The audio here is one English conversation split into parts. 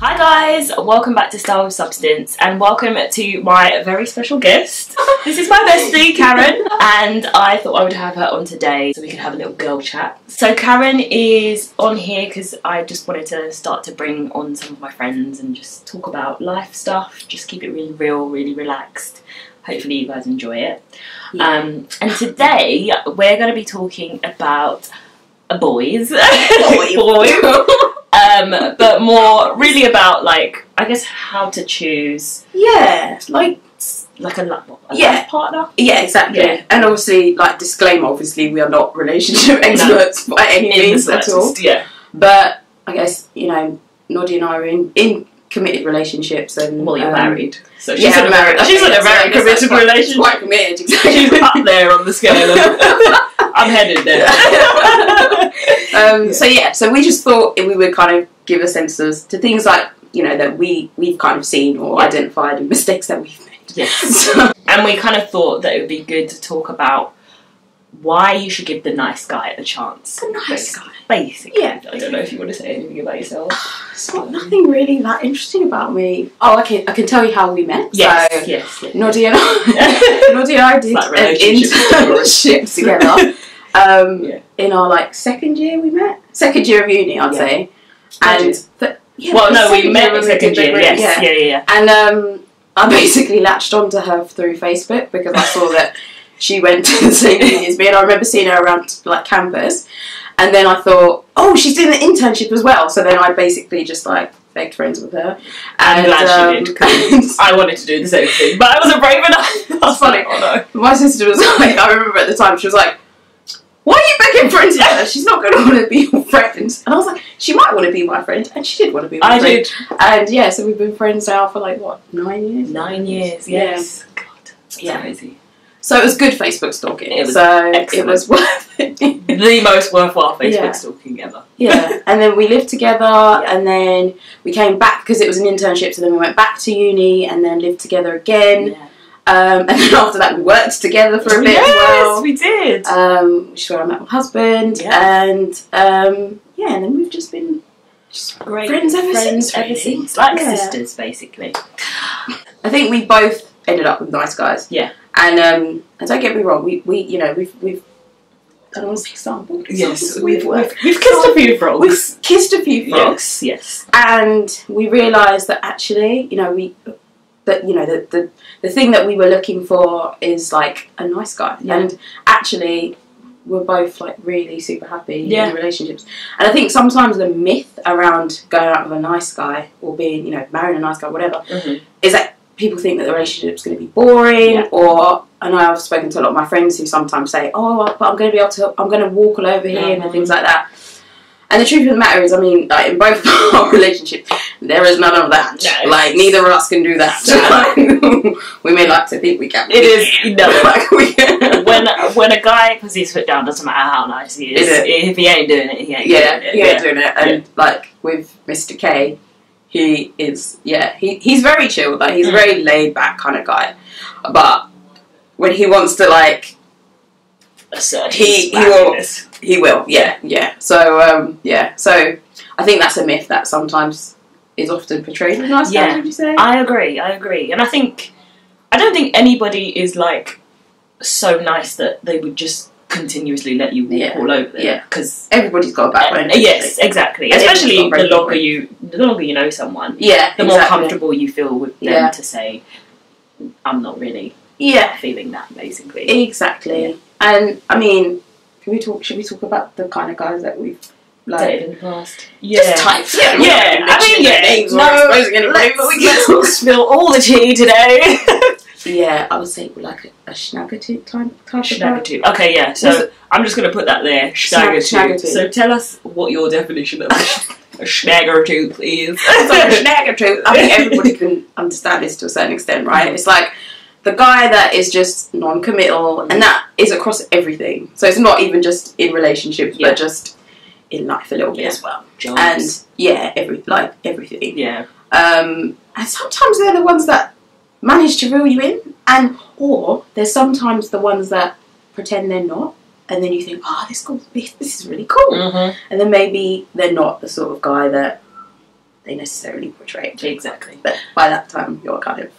Hi guys, welcome back to Style with Substance and welcome to my very special guest. This is my bestie Karen and I thought I would have her on today so we could have a little girl chat. So Karen is on here because I just wanted to start to bring on some of my friends and just talk about life stuff, just keep it really real, really relaxed. Hopefully you guys enjoy it. Yeah. And today we're going to be talking about boys. But more really about, like, I guess how to choose. Yeah, like a life partner. Yeah, exactly. Yeah. And obviously, like, disclaimer, obviously we are not relationship experts by any means at all. Yeah. But I guess, you know, Noddy and I are in committed relationships and... Well, you're married. So she's in a very committed relationship. Quite committed, exactly. She's up there on the scale of... I'm headed there. So we just thought we would kind of give a sense to things like, you know, that we've kind of seen or identified and mistakes that we've made. Yes. And we kind of thought that it would be good to talk about why you should give the nice guy a chance. The nice guy. Basically. Yeah. I don't know if you want to say anything about yourself. It's got nothing really that interesting about me. Oh, I can tell you how we met. Yes, so, yes. Noddy and I did an internship together. In our, like, second year we met. Second year of uni, I'd say. And we met in second year. Yes, yeah. And I basically latched onto her through Facebook because I saw that she went to the same uni as me, and I remember seeing her around, like, campus. And then I thought, oh, she's doing the internship as well. So then I basically just, like, begged friends with her. I'm glad she did, because I wanted to do the same thing, but I wasn't brave enough. That's funny. Oh no. My sister was like, I remember at the time, she was like, why are you begging friends with her? She's not going to want to be your friend. And I was like, she might want to be my friend. And she did want to be my friend. I did. And yeah, so we've been friends now for, like, what, 9 years? 9 years, yes. Yeah. God, that's crazy. So it was good Facebook stalking. It was excellent. It was worth it. The most worthwhile Facebook stalking ever. Yeah. And then we lived together and then we came back because it was an internship, so then we went back to uni and then lived together again. Yeah. And then after that we worked together for a bit as well. Yes, we did. Which is where I met my husband. Yeah. And and then we've just been great friends ever since. Like sisters, basically. I think we both ended up with nice guys. Yeah. And don't get me wrong, we've I don't want to say sampled. Yes, we've kissed a few frogs. We've kissed a few frogs. Yes. And we realised that actually, you know, the thing that we were looking for is, like, a nice guy. Yeah. And actually we're both, like, really super happy in relationships. And I think sometimes the myth around going out with a nice guy or being, you know, marrying a nice guy, whatever, is that people think that the relationship's going to be boring, or I know I've spoken to a lot of my friends who sometimes say, oh, but I'm going to walk all over him and things like that. And the truth of the matter is, I mean, like, in both our relationships, there is none of that. No, like, neither of us can do that. We may like to think we can. It is, no. Like, when a guy puts his foot down, doesn't matter how nice he is. If he ain't doing it, he ain't doing it. He ain't doing it. And, like, with Mr. K, he is, he's very chill. Like, he's a very laid back kind of guy. But when he wants to, like, he will, yeah. So, so I think that's a myth that sometimes is often portrayed with nice guys, would you say? I agree. And I don't think anybody is, like, so nice that they would just continuously let you walk all over them. Yeah, because everybody's got a backbone. Yes, exactly. Especially the longer you know someone, the more comfortable you feel with them to say, I'm not really feeling that, basically. Exactly. Yeah. And I mean, should we talk about the kind of guys that we've dated in the past? Just types. I mean, names. Let's not spill all the tea today. Yeah, I would say like a snaggertooth type of snaggertooth. Okay, yeah. So I'm just going to put that there. Snaggertooth. So tell us what your definition of a snaggertooth is. So a snaggertooth, I think everybody can understand this to a certain extent, right? It's like the guy that is just non-committal, and that is across everything. So it's not even just in relationships, but just in life a little bit as well. Jobs. And everything. Yeah. And sometimes they're the ones that manage to reel you in, or there's sometimes the ones that pretend they're not, and then you think, oh, this is really cool, and then maybe they're not the sort of guy that they necessarily portray. Exactly. But by that time, you're kind of...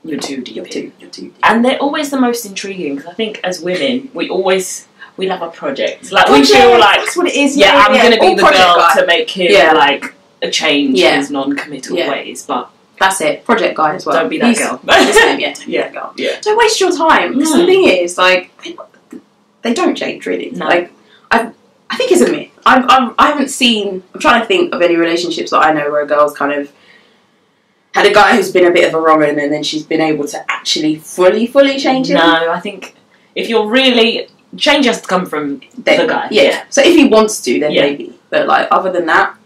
You're too deep. You're too deep. And they're always the most intriguing, because I think as women, we love a project. Like, we feel like... That's what it is. Yeah, I'm going to be the girl guy to make him, like, a change in his non-committal ways, but... That's it. Project guy as well. Don't be that girl. Don't be that girl. Yeah. Don't waste your time. Because the thing is, like, they don't change, really. No. Like, I think it's a myth. I haven't seen... I'm trying to think of any relationships that I know where a girl's kind of had a guy who's been a bit of a wrong one, and then she's been able to actually fully change him. No, I think if you're really... Change has to come from the guy. Yeah. So if he wants to, then maybe. But, like, other than that...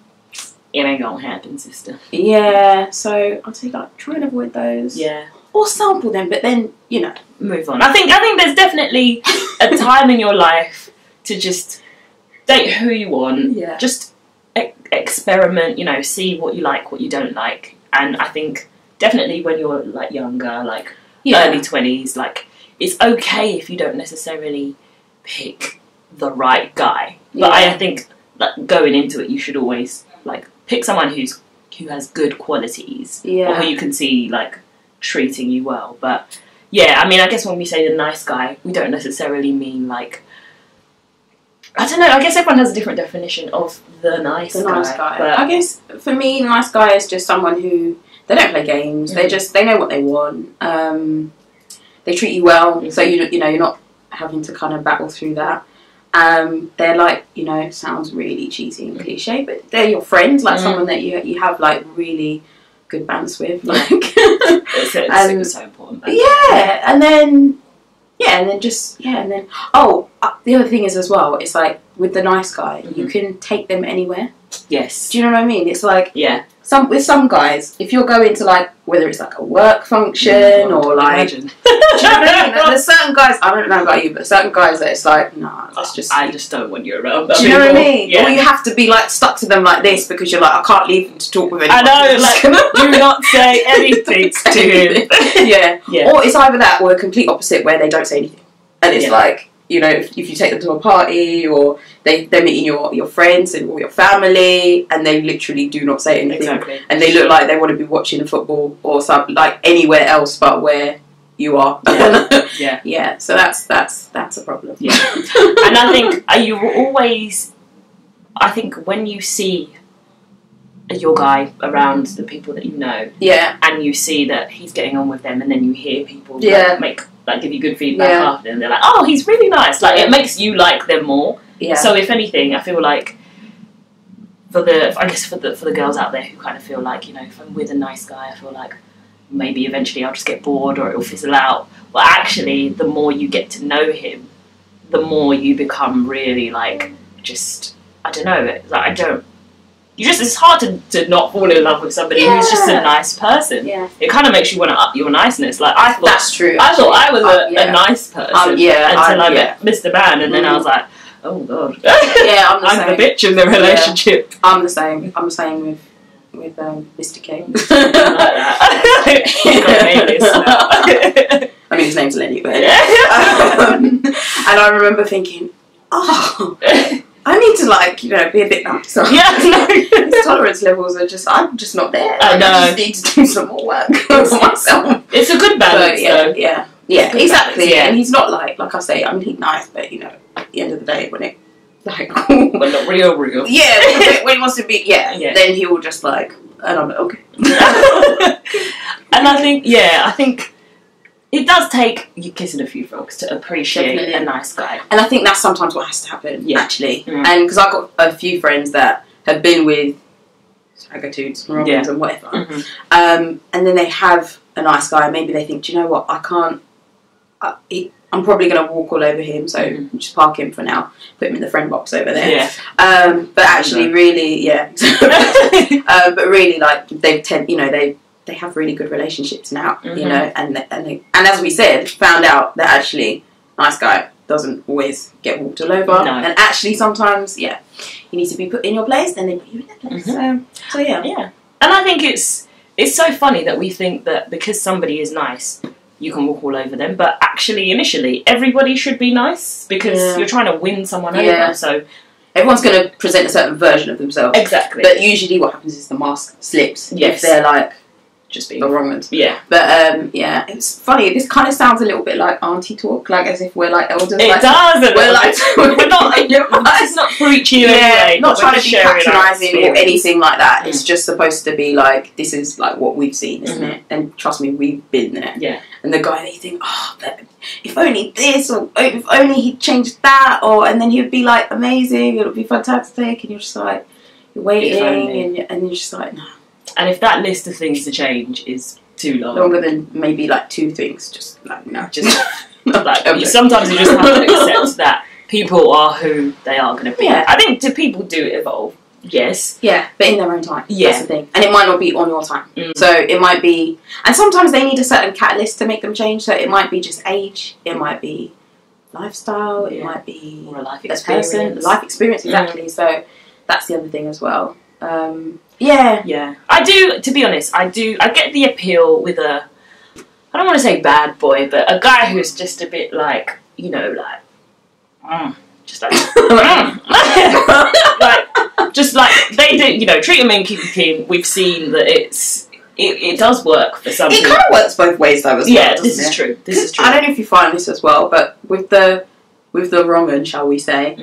It ain't gonna happen, sister. Yeah, so I'd say, like, try and avoid those. Yeah. Or sample them, but then, you know... Move on. I think there's definitely a time in your life to just date who you want. Yeah. Just experiment, you know, see what you like, what you don't like. And I think definitely when you're, like, younger, like, early 20s, like, it's okay if you don't necessarily pick the right guy. But I think, like, going into it, you should always, like, pick someone who has good qualities. Or who you can see, like, treating you well. But, yeah, I mean, I guess when we say the nice guy, we don't necessarily mean, like... I don't know, I guess everyone has a different definition of the nice guy. But I guess, for me, nice guy is just someone who... They don't play games. They know what they want. They treat you well. So, you know, you're not having to kind of battle through that. They're like, you know, it sounds really cheesy and cliche, but they're your friends, like someone that you have like really good bands with, like. It's so important. The other thing is as well, it's like with the nice guy, you can take them anywhere. Yes. Do you know what I mean? It's like with some guys, if you're going to like whether it's like a work function or like, do you know what I mean? Like, there's certain guys, I don't know about you, but certain guys that it's like, nah, I just don't want you around. Do you know what I mean? Yeah. Or you have to be like stuck to them like this because you're like, I can't leave him to talk with anyone. I know, like, do not say anything to him. Yeah. Or it's either that or a complete opposite where they don't say anything, and it's like, you know, if you take them to a party or they're meeting your friends or your family and they literally do not say anything. Exactly. And they look like they want to be watching a football or something, like anywhere else but where you are. Yeah. So that's a problem. Yeah. And I think you will always... I think when you see your guy around the people that you know and you see that he's getting on with them and then you hear people give you good feedback after and they're like, oh, he's really nice. Like, it makes you like them more. Yeah. So if anything, I feel like for the girls out there who kind of feel like, you know, if I'm with a nice guy, I feel like maybe eventually I'll just get bored or it'll fizzle out. But actually, the more you get to know him, the more you become really like just, I don't know, like it's hard to not fall in love with somebody who's just a nice person. Yeah. It kind of makes you want to up your niceness. Like, I thought that's true. I thought I was a nice person until I met Mr. Man, and then I was like, oh god. Yeah, I'm the bitch in the relationship. Yeah. I'm the same with Mr. K. Like that. He's got an alias now. I mean, his name's Lenny, but and I remember thinking, oh, I need to, like, you know, be a bit nicer. Yeah, his tolerance levels are just, I'm just not there. I know. I just need to do some more work for myself. It's a good balance, though. Yeah, exactly. Balance, and he's not like I say, I mean, he's nice, but, you know, at the end of the day, when it, like, when not real. Yeah, when he wants to be, then he will just, like, and I'm like, okay. And I think it does take you kissing a few frogs to appreciate a nice guy. And I think that's sometimes what has to happen, actually. Mm. And because I've got a few friends that have been with Swaggertoots, Wronguns and whatever. Mm-hmm. And then they have a nice guy, and maybe they think, do you know what, I'm probably going to walk all over him, so just park him for now, put him in the friend box over there. Yeah. But actually, really, but really, like, they have really good relationships now, you know, and as we said, found out that actually nice guy doesn't always get walked all over, and actually sometimes, you need to be put in your place, then they put you in their place. So yeah. And I think it's so funny that we think that because somebody is nice, you can walk all over them, but actually, initially, everybody should be nice because you're trying to win someone over. So everyone's going to present a certain version of themselves. Exactly. But usually what happens is the mask slips. Yes. If they're like just being the wrong ones. Yeah. But yeah, it's funny. This kind of sounds a little bit like auntie talk, like as if we're like elders. It like, does. We're like we're not. It's not preachy. Anyway, not trying to be patronising or anything like that. Mm. It's just supposed to be like, this is like what we've seen, isn't it? And trust me, we've been there. Yeah. And the guy, they think, oh, but if only this, or if only he'd changed that, and then he'd be like amazing, it would be fantastic, and you're just like, you're waiting, and you're just like, no. And if that list of things to change is too long, longer than maybe like 2 things, just like, no. Just like, sometimes you just have to accept that people are who they are going to be. Yeah. I think people do evolve. Yes. Yeah, but in their own time. Yeah. That's the thing. And it might not be on your time. Mm. So it might be... And sometimes they need a certain catalyst to make them change. So it might be just age. It might be lifestyle. It might be... Or a life experience. experience. Life experience, exactly. So that's the other thing as well. Yeah. Yeah. I do, to be honest, I get the appeal with a... I don't want to say bad boy, but a guy who's just a bit like, you know, like... just like... like... Just like they do, you know, treat them and keep them clean. We've seen that it does work for some people. It kind of works both ways though as well. Yeah, this is true. This is true. I don't know if you find this as well, but with the Wronguns, shall we say,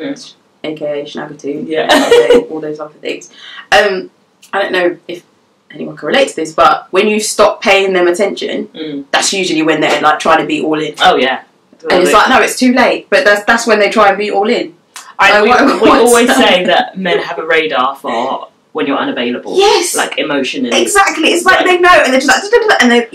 aka Schnaggletooth, yeah, all those other things. I don't know if anyone can relate to this, but when you stop paying them attention, that's usually when they're like trying to be all in. Oh yeah, and it's like, no, it's too late. But that's when they try and be all in. We always say that men have a radar for when you're unavailable. Yes. Like emotionally. Exactly. It's like they know, and they're just like, and they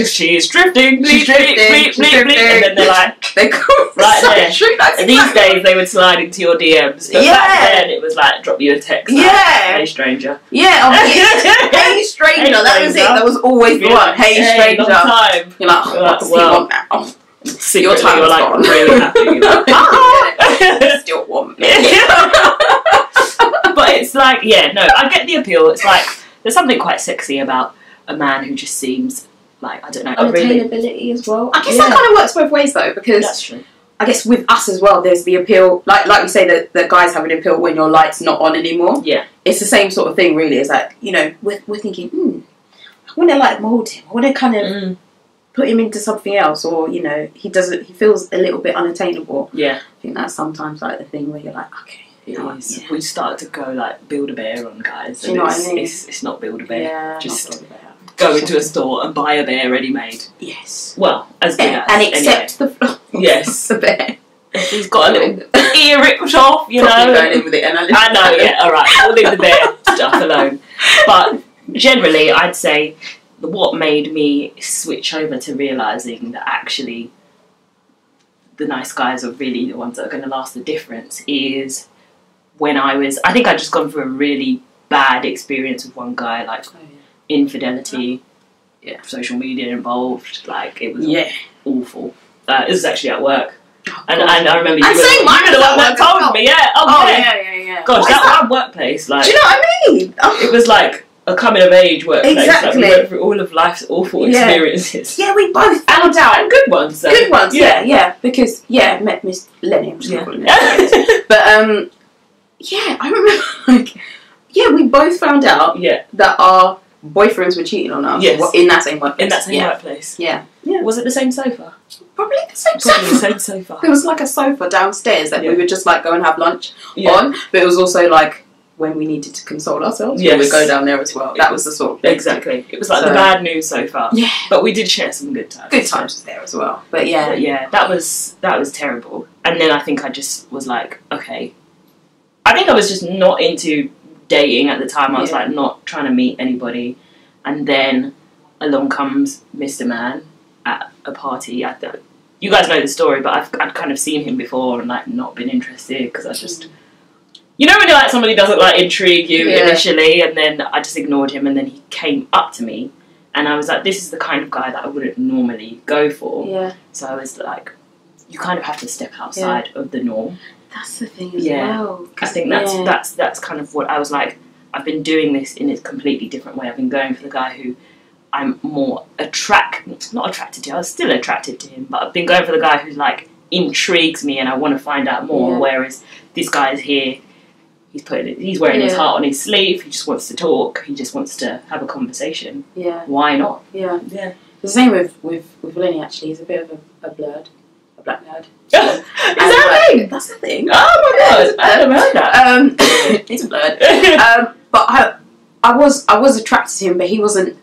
she's drifting, she's drifting, and then they're like, they come right so there. True, and these days they would slide into your DMs, but back then it was like drop you a text. Like, hey stranger. Yeah. Hey stranger. That was it. That was always the one. Hey stranger. Long time. You're like, what does he want now? Secretly, you're like really happy. You're like, still want me. But it's like, yeah, no, I get the appeal. It's like there's something quite sexy about a man who just seems like, I don't know, unattainability as well. I guess that kind of works both ways though, because that's true. I guess with us as well, there's the appeal, like we say that guys have an appeal when your light's not on anymore. Yeah, it's the same sort of thing, really. It's like, you know, we're thinking, I want to like mould him. I want to kind of put him into something else, or you know, he feels a little bit unattainable. Yeah, I think that's sometimes like the thing where you're like, okay. We start to go like Build-A-Bear on guys. Do you know what I mean? It's not Build-A-Bear. Yeah, just go into a store and buy a bear ready-made. Yes. Well, as good as. And accept the yes. the bear. If he's got a little ear ripped off, you know. Going in with it, and I know, yeah, alright. We'll leave the bear stuff alone. But generally, I'd say what made me switch over to realising that actually the nice guys are really the ones that are going to last the difference is when I think I'd just gone through a really bad experience with one guy, like infidelity, social media involved, like it was awful. It was actually at work. And I remember you were the one that told me, yeah. Gosh, that workplace, like... Do you know what I mean? It was like a coming-of-age workplace. Exactly. Like we went through all of life's awful experiences. Yeah, we both found out. And good ones, though. Good ones, yeah. Because, I met Miss Lenny, I'm just not calling her. But, yeah, I remember, like... we both found out that our boyfriends were cheating on us. Yes. In that same workplace. In that same workplace. Yeah. Was it the same sofa? Probably the same sofa. The same sofa. There was like a sofa downstairs that we would just like go and have lunch on, but it was also like when we needed to console ourselves, we would go down there as well. That was the sort of thing. Exactly. It was like the bad news sofa. Yeah. But we did share some good times. Good times there as well. But that was terrible. And then I think I just was like, okay. I think I was just not into dating at the time. I was like not trying to meet anybody. And then along comes Mr. Man at a party. You guys know the story, but I'd kind of seen him before and like not been interested because I just, you know, when you're like somebody doesn't like intrigue you initially, and then I just ignored him, and then he came up to me, and I was like, this is the kind of guy that I wouldn't normally go for. Yeah. So I was like, you kind of have to step outside of the norm. That's the thing as well. I think that's kind of what I was like. I've been doing this in a completely different way. I've been going for the guy who I'm more not attracted to. I was still attracted to him, but I've been going for the guy who like intrigues me and I want to find out more. Whereas this guy is here, he's wearing his heart on his sleeve. He just wants to talk. He just wants to have a conversation. Yeah. Why not? Yeah. Yeah. The same with Lenny, actually. He's a bit of a blurred. A black nerd. Is that a thing? That's the thing. Oh my god, I haven't heard that. He's a blurred. But I was attracted to him, but he wasn't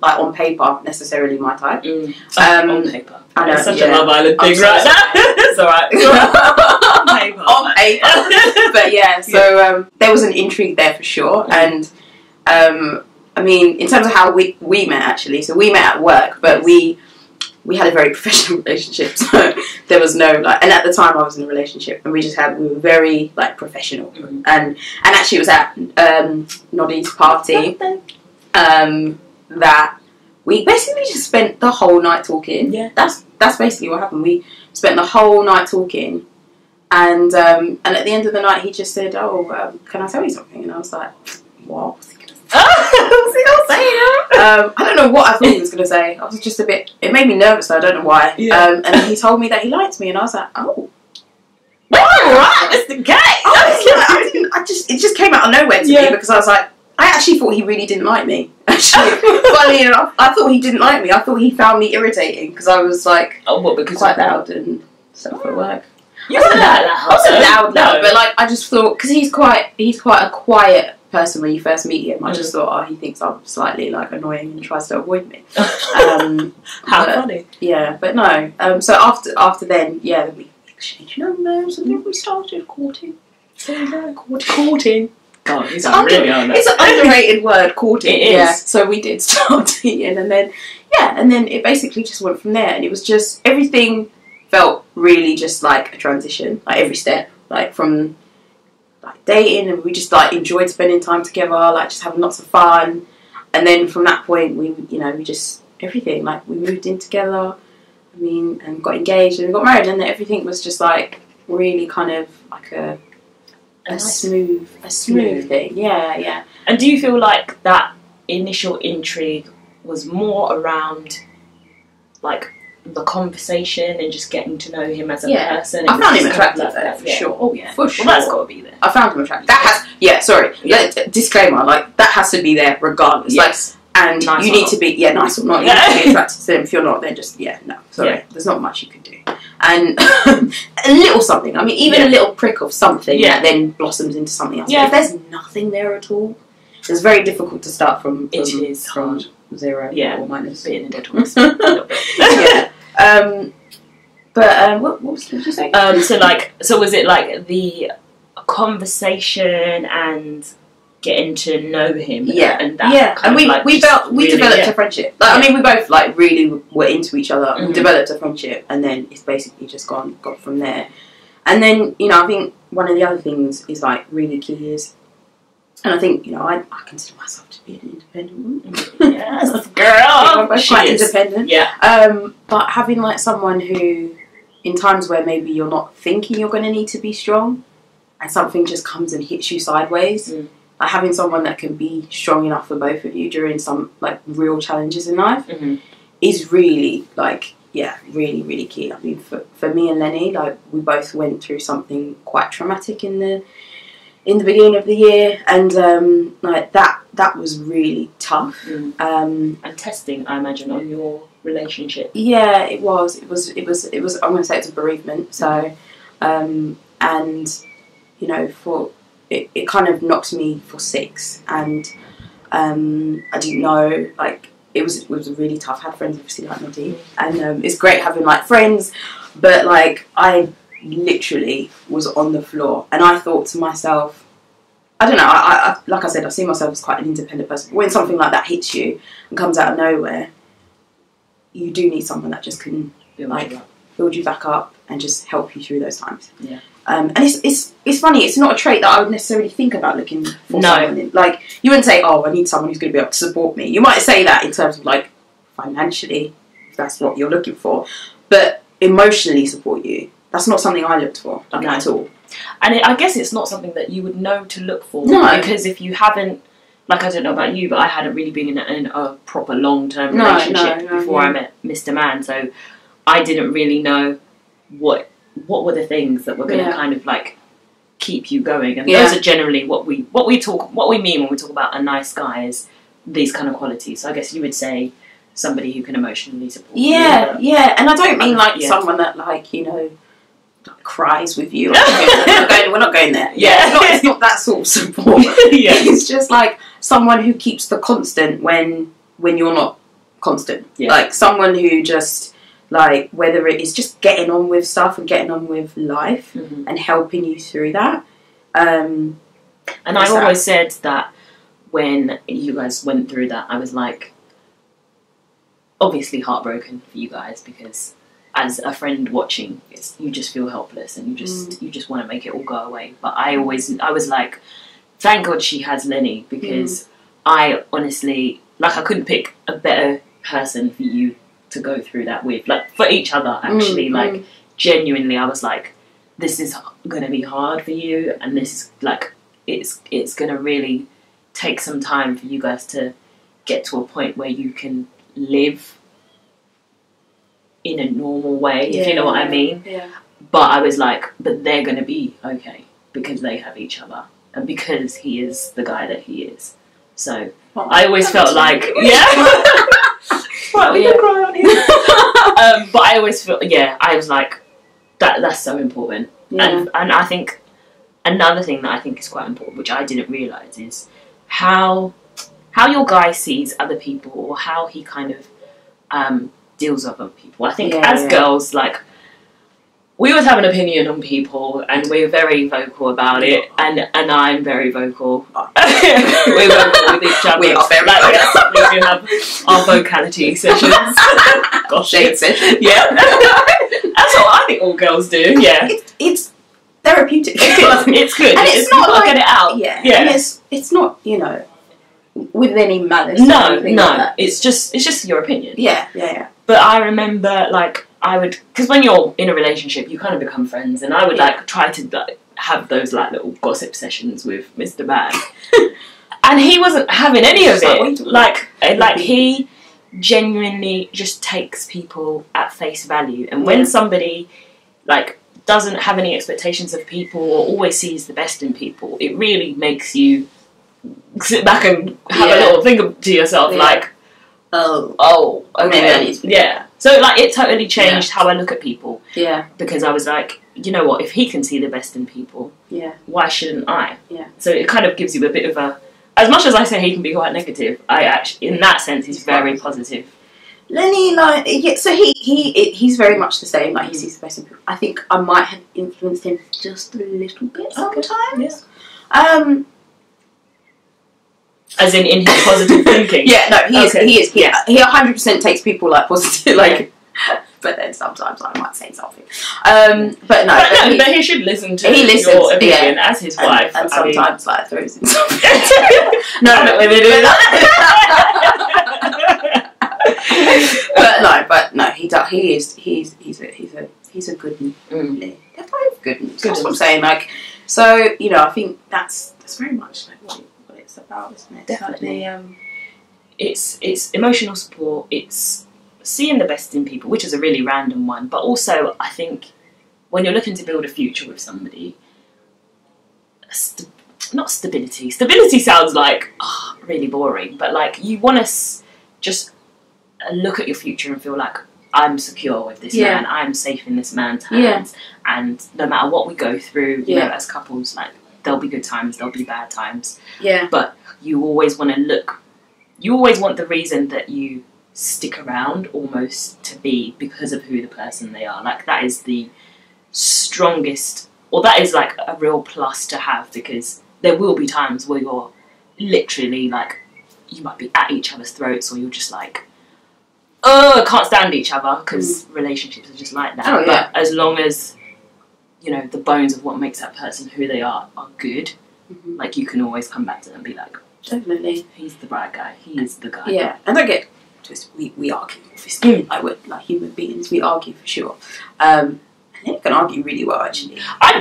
like on paper necessarily my type. On paper. I know, it's such a Love Island thing, right? It's alright. On paper. On paper. But yeah, so there was an intrigue there for sure, and I mean, in terms of how we met, actually, so we met at work, but we had a very professional relationship, so there was no, like, and at the time I was in a relationship, and we were very, like, professional, and actually it was at Noddy's party, that we basically just spent the whole night talking. Yeah. That's basically what happened. We spent the whole night talking, and at the end of the night he just said, "Oh, can I tell you something?" And I was like, "What?" I don't know what I thought he was going to say. I was just a bit... It made me nervous, though. I don't know why. Yeah. And then he told me that he liked me, and I was like, oh. Alright, that's the case. It just came out of nowhere to me, because I was like, I actually thought he really didn't like me. Actually, funny enough, I thought he didn't like me. I thought he found me irritating, because I was like... Oh, what, because quite loud and stuff at work. You weren't that loud. I wasn't loud, but like, I just thought... Because he's quite a quiet person when you first meet him. I just thought, he thinks I'm slightly like annoying and tries to avoid me. How funny. Yeah, but no. So after then, we exchanged numbers and then we started courting. Courting. God, it's really on that. It's an underrated word, courting. It is. Yeah. So we did start dating, and then it basically just went from there, and it was just, everything felt really just like a transition, like every step, like from like dating, and we just like enjoyed spending time together, like just having lots of fun. And then from that point, we just everything, like we moved in together, I mean, and got engaged and got married, and then everything was just like really kind of like a smooth thing. Yeah. And do you feel like that initial intrigue was more around like the conversation and just getting to know him as a person? I found him attractive for sure. Oh yeah, for sure. Well, that's got to be there. I found him attractive. Disclaimer, like that has to be there regardless. Yes. Like, and nice you need to be nice or not. You need to be attracted to them. If you're not, then just no. Sorry, there's not much you can do. And a little something. I mean, even a little prick of something that then blossoms into something else. But if there's nothing there at all, it's very difficult to start from. It is from hard. Zero or minus. Being a dead horse. What did you say? So was it like the conversation and getting to know him? And that kind of we developed a friendship. Like, I mean, we both like really were into each other. We developed a friendship, and then it's basically just gone from there. And then I think one of the other things is like really key is, and I think I consider myself to be an independent woman. Yes, girl. I'm quite independent. Yeah. But having like someone who, in times where maybe you're not thinking you're going to need to be strong, and something just comes and hits you sideways, like having someone that can be strong enough for both of you during some like real challenges in life is really like really, really key. I mean, for me and Lenny, like we both went through something quite traumatic in the beginning of the year, and like that was really tough. And testing, I imagine, on your relationship. Yeah, it was. I'm going to say it's a bereavement. So, and for it kind of knocked me for 6, and I didn't know, like it was really tough. I had friends obviously like Noddy, and it's great having like friends, but like I literally was on the floor, and I thought to myself, I don't know, I like I said, I see myself as quite an independent person, but when something like that hits you and comes out of nowhere, you do need someone that just can build you back up and just help you through those times. And it's funny, it's not a trait that I would necessarily think about looking for someone in. Like, you wouldn't say, I need someone who's going to be able to support me. You might say that in terms of like financially, if that's what you're looking for, but emotionally support you, that's not something I looked for at all. And I guess it's not something that you would know to look for. No. Because if you haven't, like, I don't know about you, but I hadn't really been in a proper long-term relationship before I met Mr. Man, so I didn't really know what were the things that were going to kind of like keep you going, and those are generally what we mean when we talk about a nice guy, is these kind of qualities. So I guess you would say somebody who can emotionally support you. Yeah, and I don't mean like someone that, like, you know, cries with you. We're not going there. It's not that sort of support. It's just like someone who keeps the constant when you're not constant. Like someone who just, like, whether it is just getting on with stuff and getting on with life and helping you through that. And I've always said that when you guys went through that, I was like, obviously heartbroken for you guys, because as a friend watching, you just feel helpless and you just want to make it all go away. But I was like, thank God she has Lenny, because I honestly, like, I couldn't pick a better person for you to go through that with, like, for each other, actually. Like, genuinely, I was like, this is going to be hard for you, and this is, like, it's going to really take some time for you guys to get to a point where you can live in a normal way, if you know what I mean. But I was like, but they're going to be okay, because they have each other, and because he is the guy that he is. So I always felt like, right, we can cry on here. But I always felt, I was like, that's so important. And I think another thing that I think is quite important, which I didn't realise, is how your guy sees other people, or how he kind of deals with other people. I think as girls, like, we always have an opinion on people, and we're very vocal about it, and I'm very vocal. We're vocal with each other. We are very vocal. We do have our vocality sessions. Gosh, shade session. Yeah. That's what I think all girls do. Yeah. It's therapeutic. It's good. And it's not like, get it out. Yeah. And it's not, you know, with any malice. No. Like, it's just your opinion. Yeah. But I remember, like, because when you're in a relationship, you kind of become friends, and I would like try to, like, have those, like, little gossip sessions with Mr. Man, and he wasn't having any of it. Like he genuinely just takes people at face value, and when somebody, like, doesn't have any expectations of people, or always sees the best in people, it really makes you sit back and have a little think to yourself, like, oh, okay, So, like, it totally changed how I look at people. Yeah. Because I was like, you know what, if he can see the best in people, why shouldn't I? Yeah. So it kind of gives you a bit of a, as much as I say he can be quite negative, I actually, in that sense, he's very positive. Lenny, like, so he's very much the same. Like, he sees the best in people. I think I might have influenced him just a little bit sometimes. Yeah. As in his positive thinking. He is. He 100% takes people, like, positive, like. But then sometimes I might say something. But he should listen to your opinion as his wife. And sometimes, like, throws in something. No, women do that. But no, he does. He's a good one. They're both good ones. That's what I'm saying. Like, so, you know, I think that's very much like what it's about, isn't it? Definitely. It's emotional support. It's seeing the best in people, which is a really random one. But also, I think when you're looking to build a future with somebody, not stability. Stability sounds like really boring, but, like, you want to just look at your future and feel like, I'm secure with this man, I'm safe in this man's hands, and no matter what we go through, you know, as couples, like, there'll be good times, there'll be bad times, but you always want the reason that you stick around almost to be because of who the person they are. Like, that is the strongest, or that is, like, a real plus to have, because there will be times where you're literally, like, you might be at each other's throats, or you're just like, can't stand each other, because relationships are just like that. But as long as, you know, the bones of what makes that person who they are good, like, you can always come back to them and be like, definitely, he's the right guy, he is the guy. Yeah, and don't get twisted, we argue, obviously. I would, like, human beings, we argue for sure. And they can argue really well, actually. I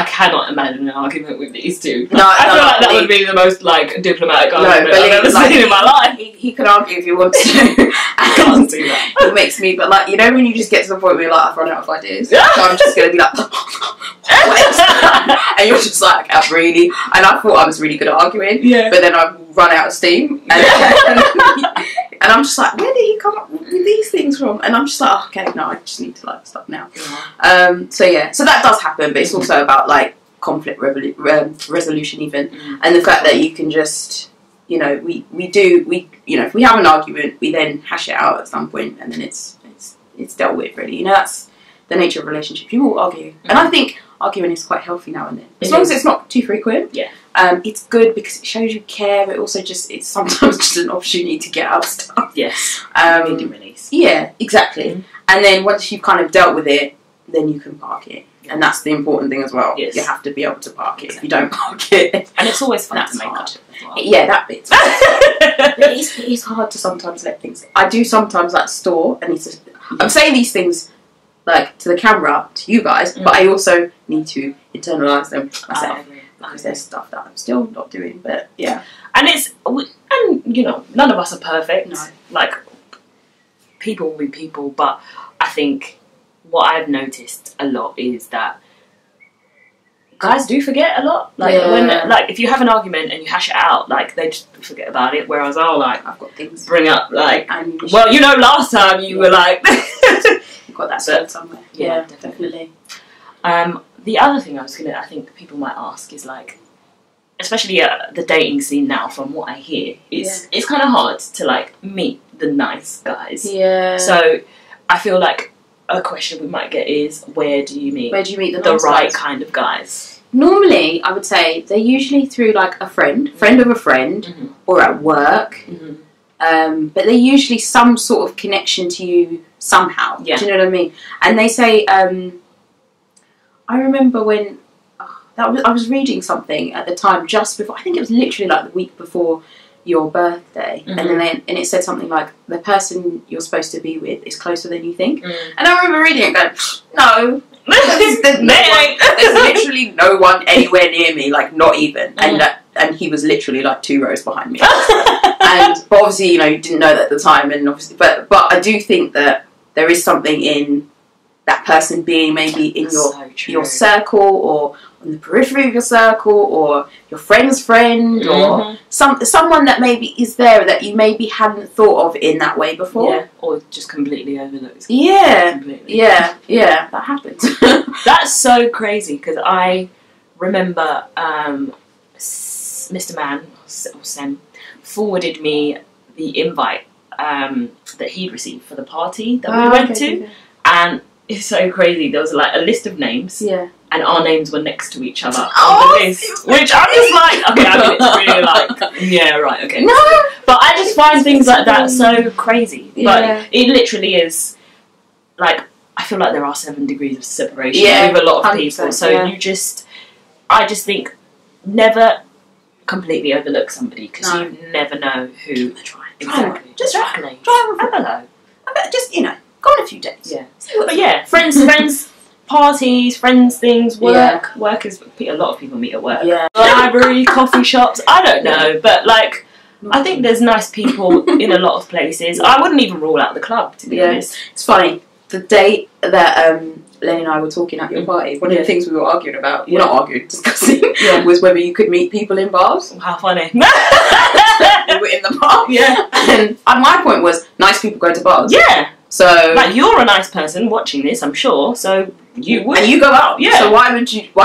cannot imagine an argument with these two. I feel like that would be the most, like, diplomatic argument I've ever seen in my life. He can argue if he wants to. I can't do that. It makes me, but, like, you know when you just get to the point where you're like, I've run out of ideas? Yeah. So I'm just going to be like, And you're just like, really? And I thought I was really good at arguing, but then I run out of steam. And I'm just like, where did he come up with these things from? And I'm just like, oh, okay, no, I just need to like stop now. So that does happen, but it's also about like conflict resolution even, and the fact that you can just, you know, we you know, if we have an argument, we then hash it out at some point, and then it's dealt with. Really, you know, that's the nature of relationships. People will argue, and I think arguing is quite healthy now and then, as long as it's not too frequent. It's good because it shows you care, but also it's sometimes just an opportunity to get out stuff. Yes. Need to release. Yeah, exactly. And then once you've kind of dealt with it, then you can park it. And that's the important thing as well. Yes. You have to be able to park it. If you don't park it, and it's always fun to make hard. up as well. Yeah, that bit's it is hard to sometimes let things. I do sometimes like store, and I'm saying these things like to the camera, to you guys, but I also need to internalise them myself. Because there's stuff that I'm still not doing, but yeah. And you know, none of us are perfect. No. Like, people will be people, but I think what I've noticed a lot is that guys do forget a lot. Like, when, like, if you have an argument and you hash it out, like, they just forget about it, whereas I'll, like, I've got things bring up, like, well, you know, last time you were like... You've got that stored somewhere. Yeah, definitely. The other thing I think people might ask is, like, especially the dating scene now, from what I hear, it's kind of hard to, like, meet the nice guys. Yeah. So I feel like a question we might get is, where do you meet the right kind of guys? Normally, I would say they're usually through, like, a friend of a friend, or at work. But they're usually some sort of connection to you somehow. Yeah. Do you know what I mean? And they say, I remember when I was reading something at the time, just before, I think it was literally like the week before your birthday, and it said something like, the person you're supposed to be with is closer than you think. And I remember reading it going, no, there's literally no one anywhere near me, like not even. And he was literally like 2 rows behind me. But obviously, you know, you didn't know that at the time, and obviously, but I do think that there is something in that person being maybe in your circle, or on the periphery of your circle, or your friend's friend, or someone that maybe is there that you maybe hadn't thought of in that way before. Yeah, or just completely overlooked. Yeah, that happens. That's so crazy, because I remember Mr. Man, or Sem, forwarded me the invite that he'd received for the party that we went to, and it's so crazy. There was like a list of names, and our names were next to each other on the list, which I'm just like, okay, I mean, it's really like, yeah, right, okay. No, but I just find things like that so crazy. But it literally is, like, I feel like there are 7 degrees of separation with a lot of people. So I just think, never completely overlook somebody, because you never know who. Exactly. Just try hello. I bet just, you know, go on a few dates. Yeah. But yeah, friends, parties, friends, things, work. Work is, a lot of people meet at work. Yeah. Library, coffee shops, I don't know. But, like, I think there's nice people in a lot of places. I wouldn't even rule out the club, to be honest. It's funny. The date that Lenny and I were talking at your party, one of the things we were arguing about, well, not arguing, discussing, was whether you could meet people in bars. How funny. We were in the bar. Yeah. And my point was, nice people go to bars. Yeah. So, like, you're a nice person watching this, I'm sure, so you would. And you go out. Yeah. So why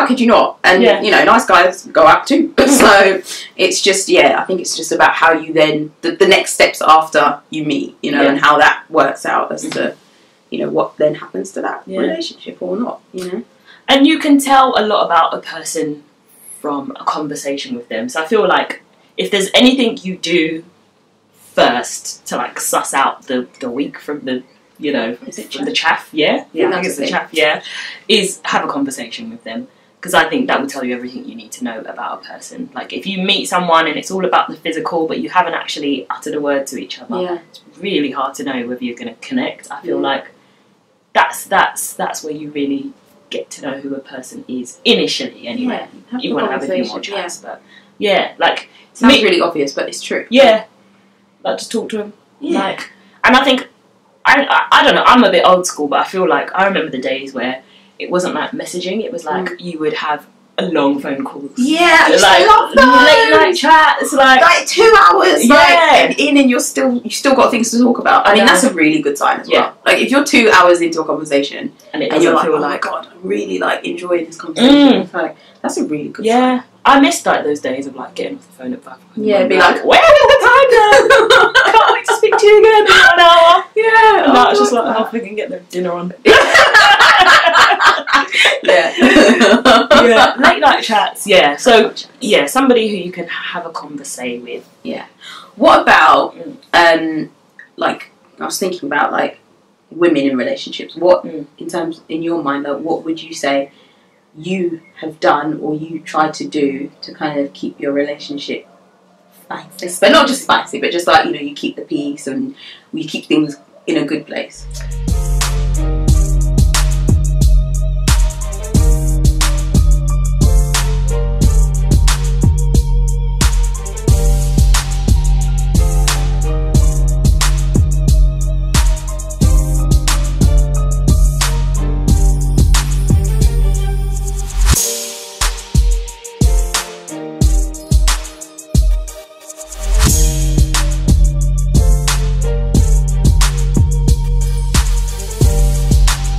could you not? And, you know, nice guys go out too. So it's just, I think it's just about how you then, the next steps after you meet, you know, and how that works out as to, you know, what then happens to that relationship or not, you know. And you can tell a lot about a person from a conversation with them. So I feel like if there's anything you do first to, like, suss out the week from the, you know, from the chaff, I think it's the chaff, is have a conversation with them. Because I think that will tell you everything you need to know about a person. Like, if you meet someone and it's all about the physical, but you haven't actually uttered a word to each other, it's really hard to know whether you're going to connect. I feel like that's where you really get to know who a person is initially. Anyway, you want to have a few more chats, but like, sounds really obvious, but it's true. Yeah, like, just talk to him. Like, and I think I don't know. I'm a bit old school, but I feel like I remember the days where it wasn't like messaging, it was like you would have a long phone calls. Yeah, I used like to love those. Late night chats, like 2 hours, yeah. like and you've still got things to talk about. I mean, that's a really good sign as well. Like if you're 2 hours into a conversation and you're like, oh my god, I'm really like enjoying this conversation. Like, that's a really good sign. I missed like those days of like getting off the phone at 5 o'clock. Yeah, be like, where did the time go? Can't wait to speak to you again in 1 hour. Yeah. And now it's just like, oh, we can get the dinner on. Yeah. Late night chats. Yeah. So yeah, somebody who you can have a conversation with. Yeah. What about like I was thinking about like women in relationships. What in your mind, like what would you say you have done or you tried to do to kind of keep your relationship spicy, but not just spicy, but just like, you know, you keep the peace and you keep things in a good place?